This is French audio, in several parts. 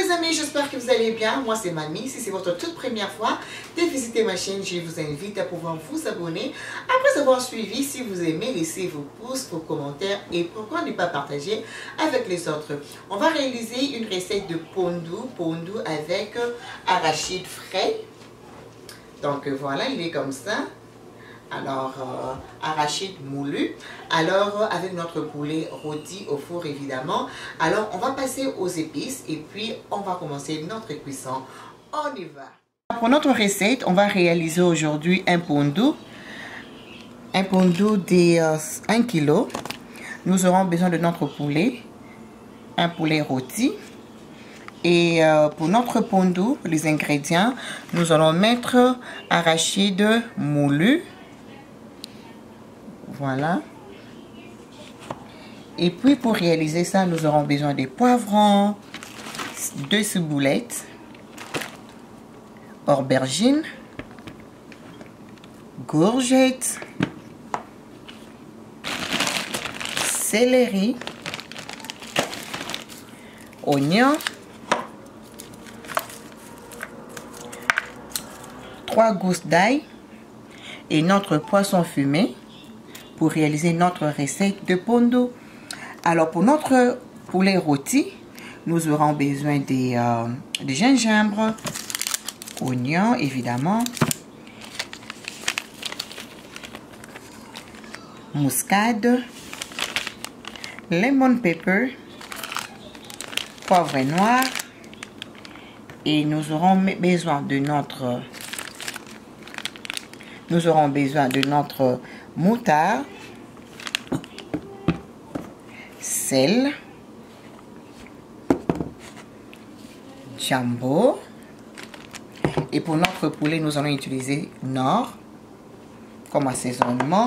mes amis, j'espère que vous allez bien. Moi c'est Mamie. Si c'est votre toute première fois de visiter ma chaîne, je vous invite à pouvoir vous abonner. Après avoir suivi, si vous aimez, laissez vos pouces, vos commentaires et pourquoi ne pas partager avec les autres. On va réaliser une recette de pondu avec arachide frais. Donc voilà, il est comme ça. Alors, arachide moulu. Alors, avec notre poulet rôti au four, évidemment. Alors, on va passer aux épices et puis on va commencer notre cuisson. On y va. Pour notre recette, on va réaliser aujourd'hui un pondu. Un pondu de 1 kg. Nous aurons besoin de notre poulet. Un poulet rôti. Et pour notre pondu, les ingrédients, nous allons mettre arachide moulu. Voilà. Et puis pour réaliser ça, nous aurons besoin des poivrons, 2 ciboulettes, aubergines, courgettes, céleri, oignons, 3 gousses d'ail et notre poisson fumé pour réaliser notre recette de pondu. Alors pour notre poulet rôti, nous aurons besoin de gingembre, oignons évidemment, muscade, lemon pepper, poivre noir et nous aurons besoin de notre moutarde, sel, jambon. Et pour notre poulet, nous allons utiliser Knorr comme assaisonnement.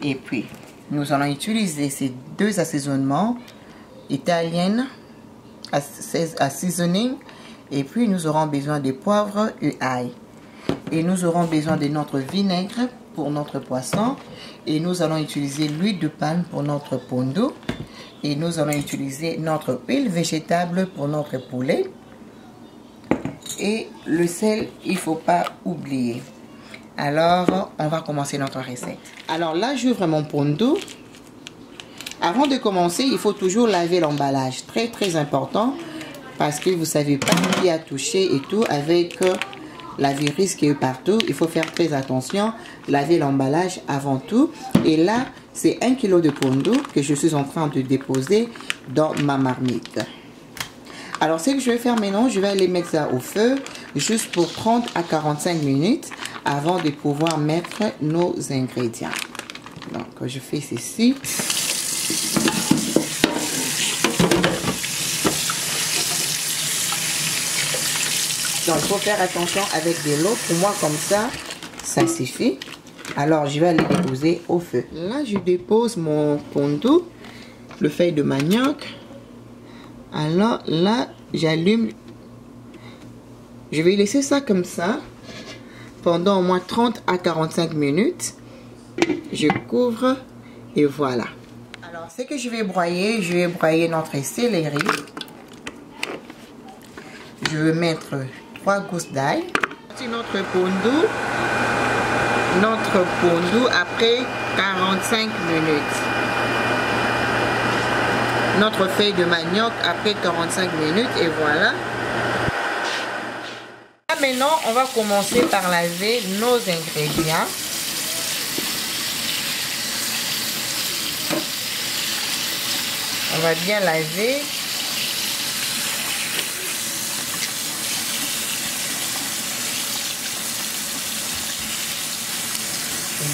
Et puis, nous allons utiliser ces 2 assaisonnements italiennes, assaisonning. Et puis, nous aurons besoin de poivre et ail. Et nous aurons besoin de notre vinaigre pour notre poisson. Et nous allons utiliser l'huile de palme pour notre pondu. Et nous allons utiliser notre huile végétale pour notre poulet. Et le sel, il ne faut pas oublier. Alors, on va commencer notre recette. Alors là, j'ouvre mon pondu. Avant de commencer, il faut toujours laver l'emballage. Très, très important. Parce que vous ne savez pas qui a touché et tout avec la virus qui est partout. Il faut faire très attention. Laver l'emballage avant tout. Et là, c'est 1 kg de pondu que je suis en train de déposer dans ma marmite. Alors, ce que je vais faire maintenant, je vais aller mettre ça au feu juste pour 30 à 45 minutes avant de pouvoir mettre nos ingrédients. Donc, je fais ceci. Donc, il faut faire attention avec de l'eau. Pour moi, comme ça suffit. Alors, je vais aller déposer au feu. Là, je dépose mon pondu, le feuille de manioc. Alors, là, j'allume. Je vais laisser ça comme ça pendant au moins 30 à 45 minutes. Je couvre et voilà. Alors, ce que je vais broyer notre céleri. Je vais mettre 3 gousses d'ail. Notre pondu après 45 minutes. Notre feuille de manioc après 45 minutes et voilà. Là, maintenant, on va commencer par laver nos ingrédients. On va bien laver.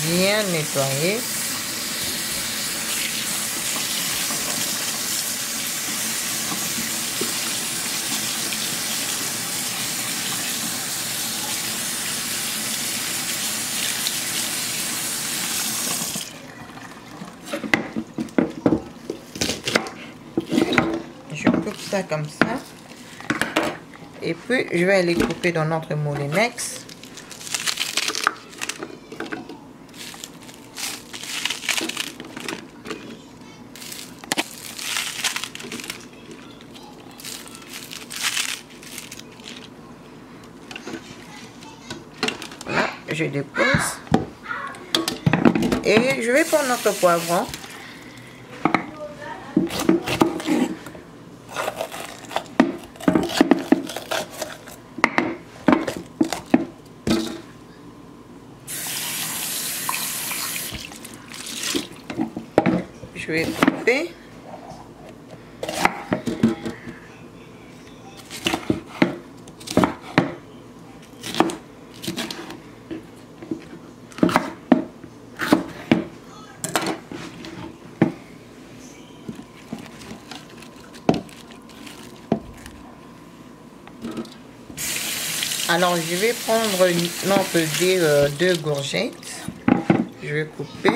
Bien nettoyer. Je coupe ça comme ça. Et puis, je vais aller couper dans notre moulinex. je dépose. Et je vais prendre notre poivron. Je vais couper. Alors, je vais prendre notre deux courgettes. Je vais couper.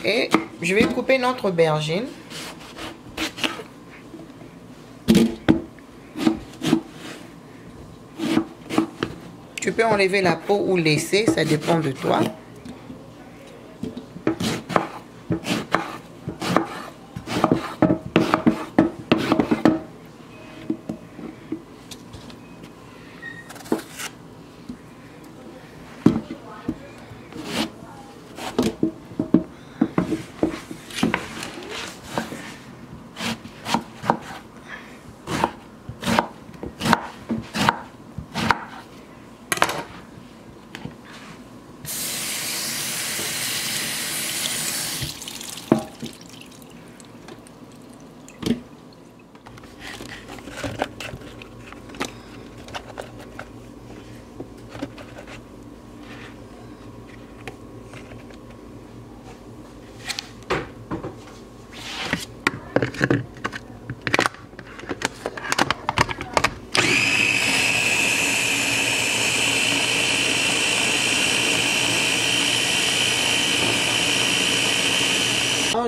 Et je vais couper notre aubergine. Tu peux enlever la peau ou laisser, ça dépend de toi.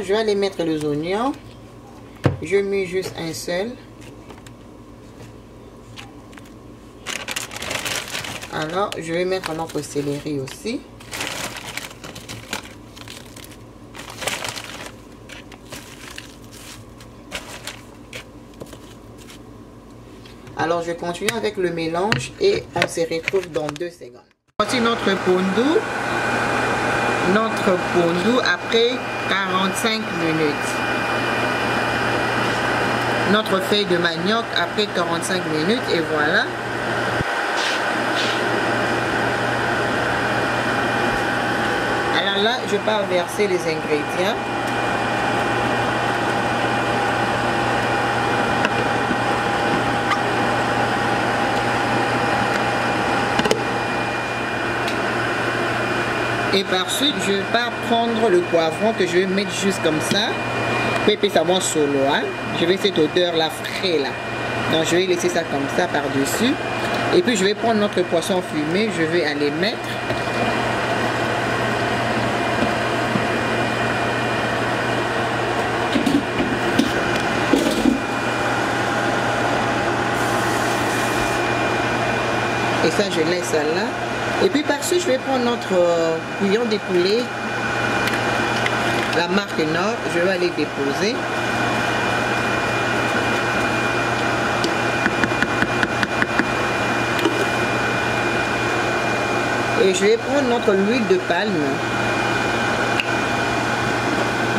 Je vais aller mettre les oignons. Je mets juste un seul. Alors, je vais mettre notre céleri aussi. Alors, je continue avec le mélange et on se retrouve dans 2 secondes. Voici notre pondu. Notre pondu après 45 minutes. Notre feuille de manioc après 45 minutes et voilà. Alors là, je pars verser les ingrédients. Et par suite, je pars prendre le poivron que je vais mettre juste comme ça. Pépé savon solo, hein. Je vais cette odeur là frais là. Donc je vais laisser ça comme ça par-dessus. Et puis je vais prendre notre poisson fumé, je vais aller mettre. Et ça, je laisse ça là. Et puis par-dessus, je vais prendre notre bouillon de poulet, la marque Nord. Je vais aller déposer. Et je vais prendre notre huile de palme.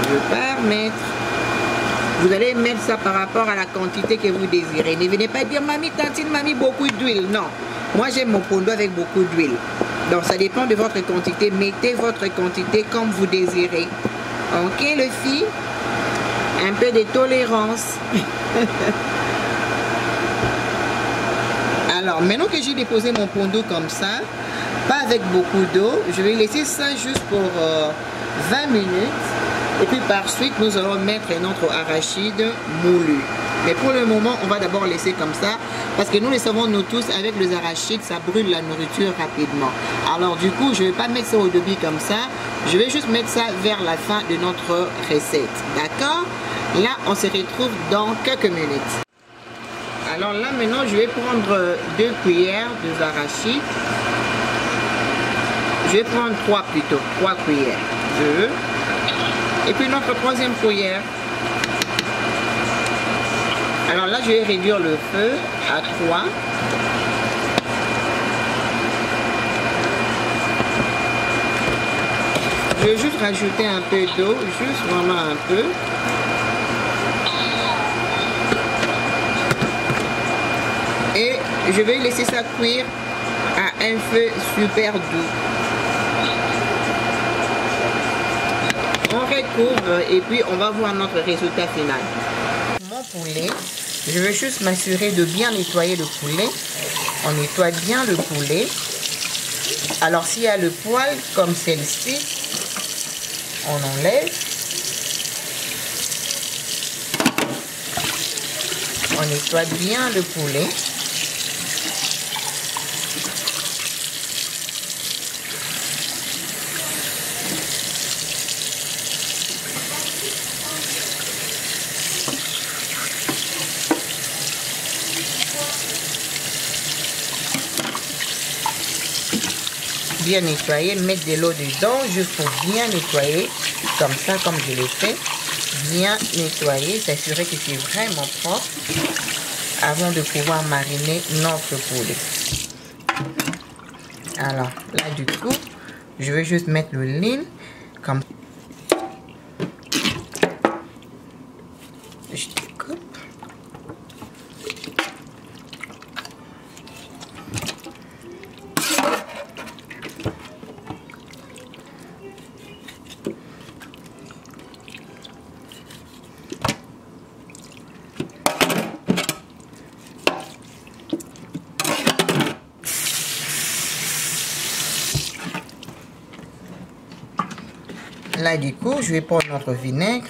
Je pars mettre. Vous allez mettre ça par rapport à la quantité que vous désirez. Ne venez pas dire, mamie, tantine, mamie, beaucoup d'huile. Non. Moi, j'aime mon pondu avec beaucoup d'huile. Donc, ça dépend de votre quantité. Mettez votre quantité comme vous désirez. Ok, les filles? Un peu de tolérance. Alors, maintenant que j'ai déposé mon pondo comme ça, pas avec beaucoup d'eau, je vais laisser ça juste pour 20 minutes. Et puis par suite, nous allons mettre notre arachide moulu. Mais pour le moment, on va d'abord laisser comme ça. Parce que nous le savons, nous tous, avec les arachides, ça brûle la nourriture rapidement. Alors du coup, je ne vais pas mettre ça au début comme ça. Je vais juste mettre ça vers la fin de notre recette. D'accord? Là, on se retrouve dans quelques minutes. Alors là, maintenant, je vais prendre 2 cuillères d'arachides. Je vais prendre 3 plutôt. 3 cuillères. 2. Et puis notre 3e cuillère. Alors là, je vais réduire le feu à 3. Je vais juste rajouter un peu d'eau, juste vraiment un peu. Et je vais laisser ça cuire à un feu super doux. On recouvre et puis on va voir notre résultat final. Mon poulet, je vais juste m'assurer de bien nettoyer le poulet. On nettoie bien le poulet. Alors s'il y a le poil comme celle-ci, on enlève. On nettoie bien le poulet. Bien nettoyer, mettre de l'eau dedans juste pour bien nettoyer, comme ça, comme je l'ai fait. Bien nettoyer, s'assurer que c'est vraiment propre avant de pouvoir mariner notre poulet. Alors là du coup, je vais juste mettre le lean comme je découpe. Là du coup, je vais prendre notre vinaigre.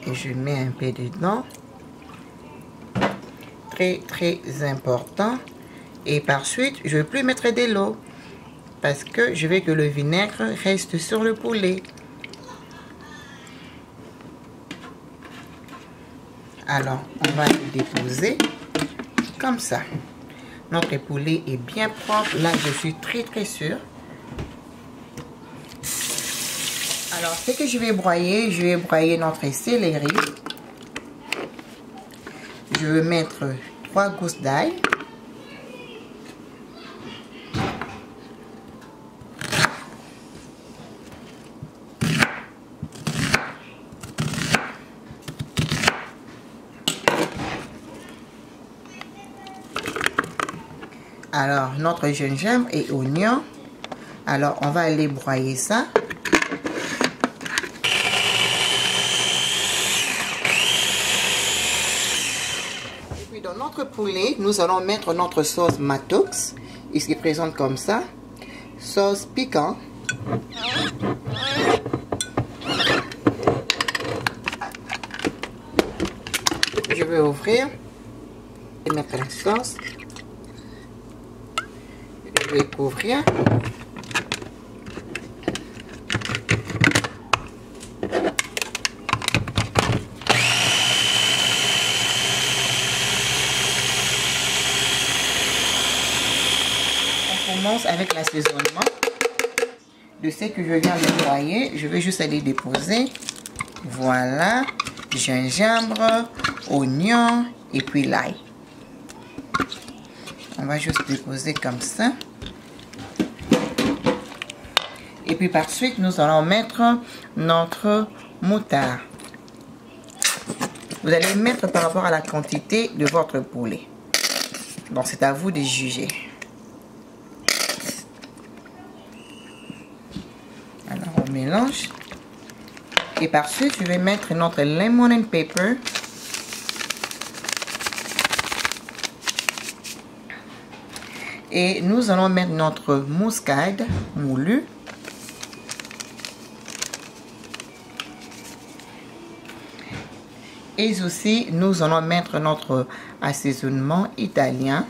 Et je mets un peu dedans. Très important. Et par suite, je ne vais plus mettre de l'eau. Parce que je veux que le vinaigre reste sur le poulet. Alors, on va le déposer comme ça. Notre poulet est bien propre. Là, je suis très sûre. Alors, ce que je vais broyer notre céleri. Je vais mettre 3 gousses d'ail. Alors, notre gingembre et oignon. Alors, on va aller broyer ça. Et puis, dans notre poulet, nous allons mettre notre sauce Matox. Il se présente comme ça. Sauce piquant. Je vais ouvrir et mettre la sauce. Je vais couvrir. On commence avec l'assaisonnement de ce que je viens de broyer. Je vais juste aller déposer. Voilà, gingembre, oignon et puis l'ail. On va juste déposer comme ça. Et puis par suite, nous allons mettre notre moutarde. Vous allez mettre par rapport à la quantité de votre poulet. Donc c'est à vous de juger. mélanges. Et par suite, je vais mettre notre lemon and pepper. Et nous allons mettre notre muscade moulu. Et aussi, nous allons mettre notre assaisonnement italien.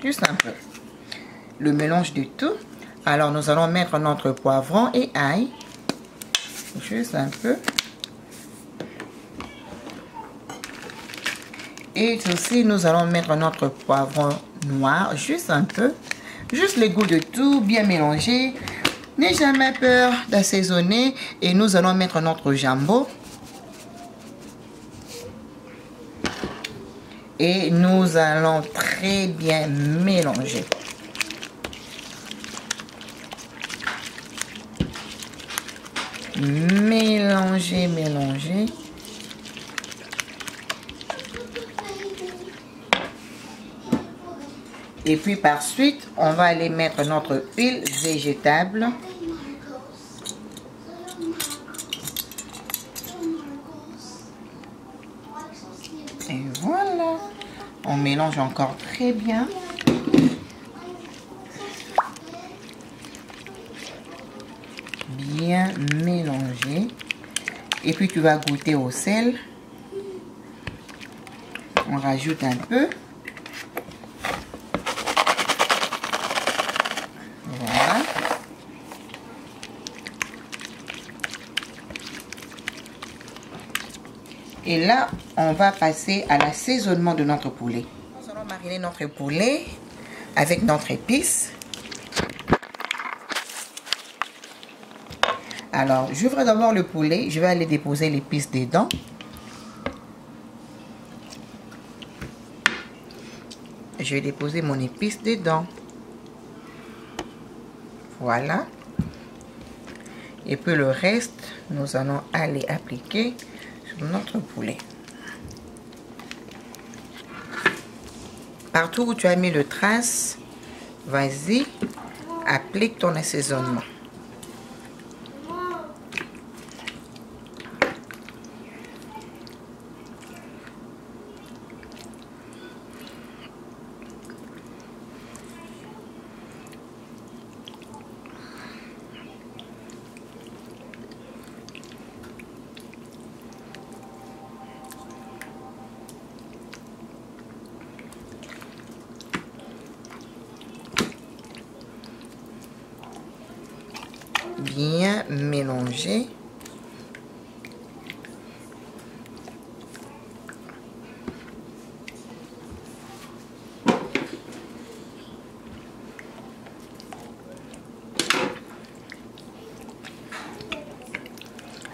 Juste un peu. Le mélange du tout. Alors, nous allons mettre notre poivron et ail. Juste un peu. Et aussi, nous allons mettre notre poivron noir. Juste un peu. Juste le goût de tout, bien mélangé. N'aie jamais peur d'assaisonner. Et nous allons mettre notre jambon. Et nous allons très bien mélanger. Mélanger, mélanger. Et puis par suite, on va aller mettre notre huile végétale. Et voilà. On mélange encore très bien. Bien mélanger. Et puis tu vas goûter au sel. On rajoute un peu. Voilà. Et là, on va passer à l'assaisonnement de notre poulet. Nous allons mariner notre poulet avec notre épice. Alors, j'ouvre d'abord le poulet. Je vais aller déposer l'épice dedans. Je vais déposer mon épice dedans. Voilà. Et puis le reste, nous allons aller appliquer sur notre poulet. Partout où tu as mis le trace, vas-y, applique ton assaisonnement. Bien mélanger.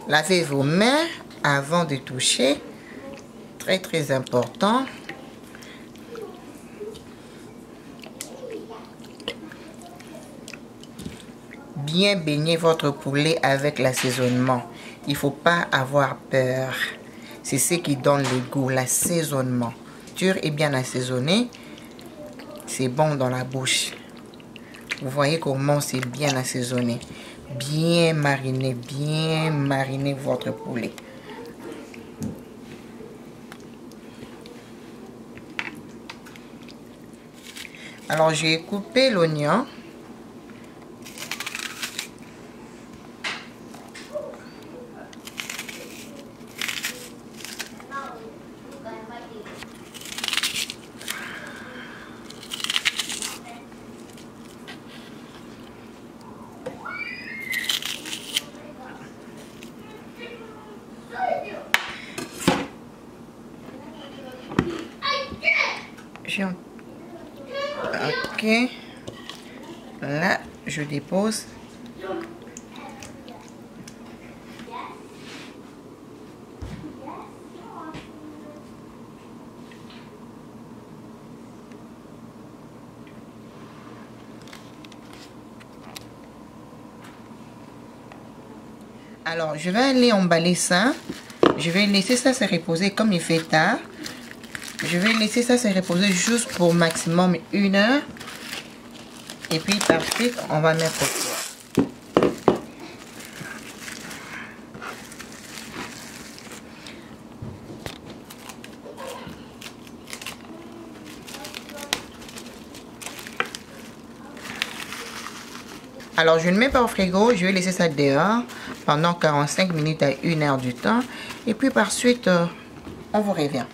Lavez vos mains avant de toucher. Très très important. Bien baigner votre poulet avec l'assaisonnement. Il ne faut pas avoir peur. C'est ce qui donne le goût, l'assaisonnement. Dur et bien assaisonné, c'est bon dans la bouche. Vous voyez comment c'est bien assaisonné. Bien mariner votre poulet. Alors, j'ai coupé l'oignon. Ok, là je dépose. Alors je vais aller emballer ça. Je vais laisser ça se reposer comme il fait tard. Je vais laisser ça se reposer juste pour maximum 1 heure. Et puis par suite, on va mettre au four. Alors, je ne mets pas au frigo, je vais laisser ça dehors pendant 45 minutes à 1 heure du temps. Et puis par suite, on vous revient.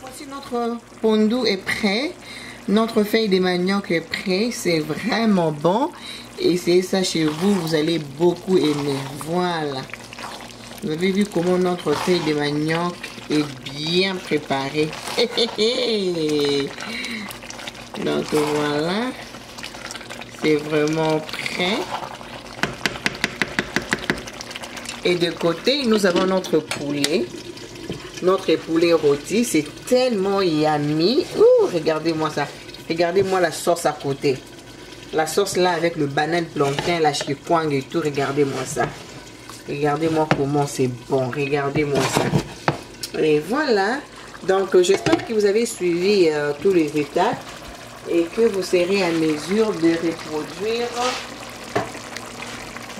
Voici notre pondu est prêt. Notre feuille de manioc est prêt. C'est vraiment bon. Essayez ça chez vous. Vous allez beaucoup aimer. Voilà. Vous avez vu comment notre feuille de manioc est bien préparée. Donc voilà. C'est vraiment prêt. Et de côté, nous avons notre poulet. Notre poulet rôti, c'est tellement yummy. Ouh, regardez-moi ça. Regardez-moi la sauce à côté. La sauce là avec le banane plantain, la chikwang et tout. Regardez-moi ça. Regardez-moi comment c'est bon. Regardez-moi ça. Et voilà. Donc, j'espère que vous avez suivi tous les étapes et que vous serez à mesure de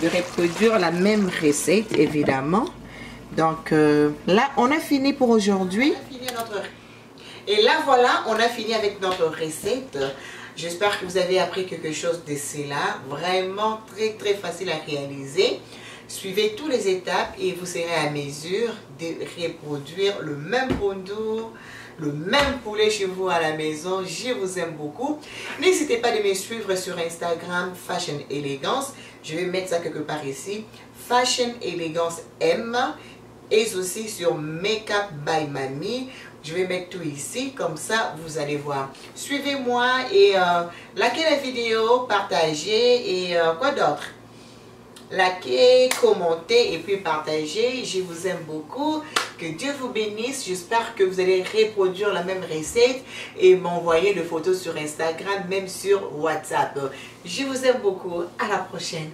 reproduire la même recette, évidemment. Donc là, on a fini pour aujourd'hui. Et là, voilà, on a fini avec notre recette. J'espère que vous avez appris quelque chose de cela. Vraiment très très facile à réaliser. Suivez toutes les étapes et vous serez à mesure de reproduire le même pondu, le même poulet chez vous à la maison. Je vous aime beaucoup. N'hésitez pas de me suivre sur Instagram Fashion Elegance. Je vais mettre ça quelque part ici. Fashion Elegance M. Et aussi sur Makeup by Mamie. Je vais mettre tout ici, comme ça vous allez voir. Suivez-moi et likez la vidéo, partagez et quoi d'autre? Likez, commentez et puis partagez. Je vous aime beaucoup. Que Dieu vous bénisse. J'espère que vous allez reproduire la même recette et m'envoyer des photos sur Instagram, même sur WhatsApp. Je vous aime beaucoup. À la prochaine.